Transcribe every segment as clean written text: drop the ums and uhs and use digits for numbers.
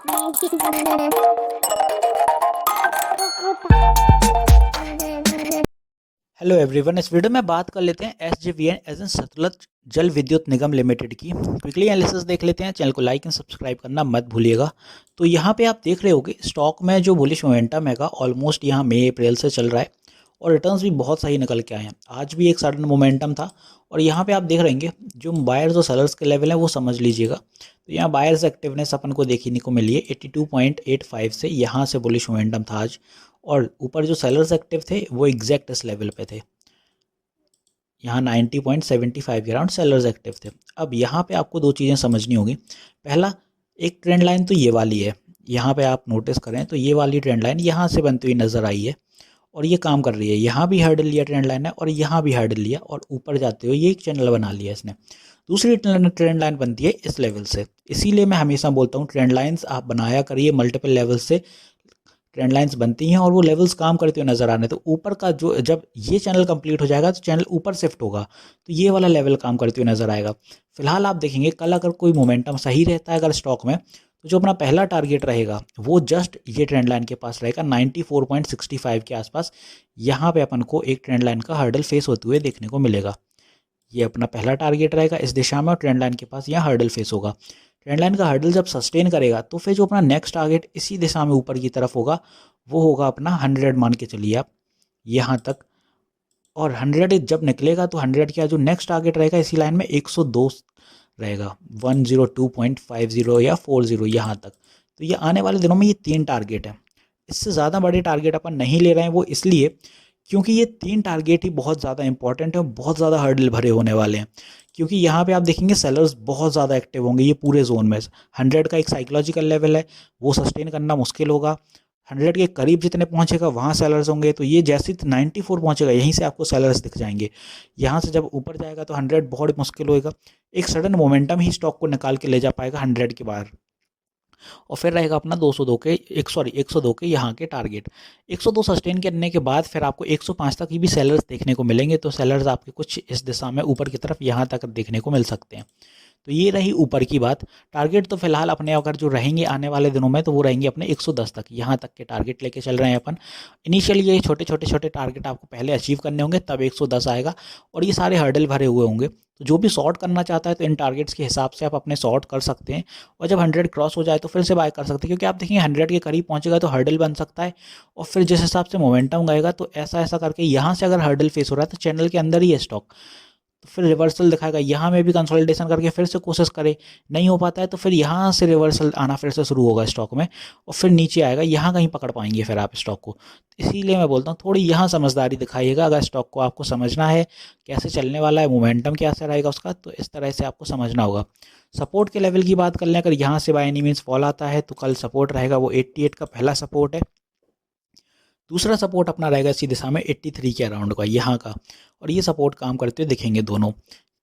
Hello everyone, इस video में बात कर लेते हैं एसजेवीएन एज एन सतलज जल विद्युत निगम लिमिटेड की। क्विकली एनालिसिस देख लेते हैं। चैनल को लाइक एंड सब्सक्राइब करना मत भूलिएगा। तो यहाँ पे आप देख रहे होगे स्टॉक में जो बुलिश मोमेंटम हैगा ऑलमोस्ट यहाँ मई अप्रैल से चल रहा है और रिटर्न्स भी बहुत सही निकल के आए हैं। आज भी एक सडन मोमेंटम था और यहाँ पे आप देख रहेंगे जो बायर्स और सेलर्स के लेवल है वो समझ लीजिएगा। तो यहाँ बायर्स एक्टिवनेस अपन को देखने को मिली है 82.85 से, यहाँ से बुलिश मोमेंटम था आज। और ऊपर जो सेलर्स एक्टिव थे वो एग्जैक्ट इस लेवल पे थे, यहाँ 90.75 के अराउंड सेलर्स एक्टिव थे। अब यहाँ पे आपको दो चीज़ें समझनी होगी। पहला, एक ट्रेंड लाइन तो ये वाली है, यहाँ पे आप नोटिस करें तो ये वाली ट्रेंड लाइन यहाँ से बनती हुई नज़र आई है और ये काम कर रही है। यहाँ भी हर्डल लिया ट्रेंड लाइन है और यहाँ भी हर्डल लिया और ऊपर जाते हुए ये एक चैनल बना लिया इसने। दूसरी ट्रेंड लाइन बनती है इस लेवल से। इसीलिए मैं हमेशा बोलता हूँ ट्रेंड लाइन्स आप बनाया करिए, मल्टीपल लेवल से ट्रेंड लाइंस बनती हैं और वो लेवल्स काम करते हुए नजर आ रहे हैं। तो ऊपर का जो जब ये चैनल कंप्लीट हो जाएगा तो चैनल ऊपर शिफ्ट होगा, तो ये वाला लेवल काम करते हुए नजर आएगा। फिलहाल आप देखेंगे कल अगर कोई मोमेंटम सही रहता है अगर स्टॉक में, तो जो अपना पहला टारगेट रहेगा वो जस्ट ये ट्रेंड लाइन के पास रहेगा 94.65 के आसपास। यहाँ पे अपन को एक ट्रेंड लाइन का हर्डल फेस होते हुए देखने को मिलेगा। ये अपना पहला टारगेट रहेगा इस दिशा में और ट्रेंड लाइन के पास यहाँ हर्डल फेस होगा। ट्रेंड लाइन का हर्डल जब सस्टेन करेगा तो फिर जो अपना नेक्स्ट टारगेट इसी दिशा में ऊपर की तरफ होगा वो होगा अपना 100, मान के चलिए आप यहाँ तक। और 100 जब निकलेगा तो 100 का जो नेक्स्ट टारगेट रहेगा इसी लाइन में 102 रहेगा, 102.50 या 40 यहाँ तक। तो ये आने वाले दिनों में ये 3 टारगेट है। इससे ज़्यादा बड़े टारगेट अपन नहीं ले रहे हैं, वो इसलिए क्योंकि ये 3 टारगेट ही बहुत ज़्यादा इंपॉर्टेंट है और बहुत ज़्यादा हर्डल भरे होने वाले हैं। क्योंकि यहाँ पे आप देखेंगे सेलर्स बहुत ज़्यादा एक्टिव होंगे ये पूरे जोन में। 100 का एक साइकोलॉजिकल लेवल है, वो सस्टेन करना मुश्किल होगा। 100 के करीब जितने पहुंचेगा वहाँ सेलर्स होंगे, तो ये जैसे 94 पहुंचेगा यहीं से आपको सेलर्स दिख जाएंगे। यहाँ से जब ऊपर जाएगा तो 100 बहुत मुश्किल होएगा। एक सडन मोमेंटम ही स्टॉक को निकाल के ले जा पाएगा 100 के बाहर। और फिर रहेगा अपना 102 के यहाँ के टारगेट। 102 सस्टेन करने के बाद फिर आपको 105 तक ही भी सेलर्स देखने को मिलेंगे। तो सेलर्स आपके कुछ इस दिशा में ऊपर की तरफ यहाँ तक देखने को मिल सकते हैं। तो ये रही ऊपर की बात। टारगेट तो फिलहाल अपने अगर जो रहेंगे आने वाले दिनों में तो वो रहेंगे अपने 110 तक, यहाँ तक के टारगेट लेके चल रहे हैं अपन। इनिशियली ये छोटे टारगेट आपको पहले अचीव करने होंगे, तब 110 आएगा और ये सारे हर्डल भरे हुए होंगे। तो जो भी शॉर्ट करना चाहता है तो इन टारगेट्स के हिसाब से आप अपने शॉर्ट कर सकते हैं और जब 100 क्रॉस हो जाए तो फिर से बाय कर सकते हैं। क्योंकि आप देखेंगे 100 के करीब पहुंचेगा तो हर्डल बन सकता है और फिर जिस हिसाब से मोमेंटम गएगा तो ऐसा करके यहाँ से अगर हर्डल फेस हो रहा है तो चैनल के अंदर ही है स्टॉक, तो फिर रिवर्सल दिखाएगा। यहाँ में भी कंसोलिडेशन करके फिर से कोशिश करे, नहीं हो पाता है तो फिर यहाँ से रिवर्सल आना फिर से शुरू होगा स्टॉक में और फिर नीचे आएगा, यहाँ कहीं पकड़ पाएंगे फिर आप स्टॉक को। इसीलिए मैं बोलता हूँ थोड़ी यहाँ समझदारी दिखाइएगा। अगर स्टॉक को आपको समझना है कैसे चलने वाला है, मोमेंटम कैसा रहेगा उसका, तो इस तरह से आपको समझना होगा। सपोर्ट के लेवल की बात कर लें, अगर यहाँ से बाय एनी मीन्स फॉल आता है तो कल सपोर्ट रहेगा वो 88 का पहला सपोर्ट है। दूसरा सपोर्ट अपना रहेगा इसी दिशा में 83 के अराउंड का यहाँ का, और ये सपोर्ट काम करते हुए दिखेंगे दोनों।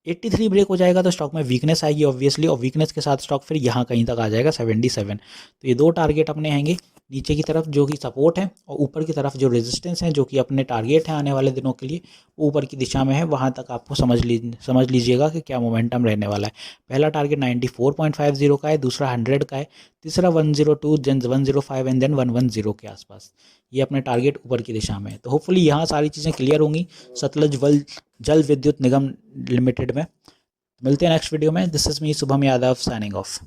83 ब्रेक हो जाएगा तो स्टॉक में वीकनेस आएगी ऑब्वियसली, और वीकनेस के साथ स्टॉक फिर यहाँ कहीं तक आ जाएगा 77। तो ये दो टारगेट अपने आएंगे, नीचे की तरफ जो कि सपोर्ट है और ऊपर की तरफ जो रेजिस्टेंस है जो कि अपने टारगेट है आने वाले दिनों के लिए, वो ऊपर की दिशा में है। वहाँ तक आपको समझ लीजिएगा कि क्या मोमेंटम रहने वाला है। पहला टारगेट 94.50 का है, दूसरा 100 का है, तीसरा 102, देन 105 एंड देन 110 के आसपास। ये अपने टारगेट ऊपर की दिशा में है। तो होपफुली यहाँ सारी चीज़ें क्लियर होंगी सतलज जल विद्युत निगम लिमिटेड में। मिलते हैं नेक्स्ट वीडियो में। This is me Shubham Yadav signing off.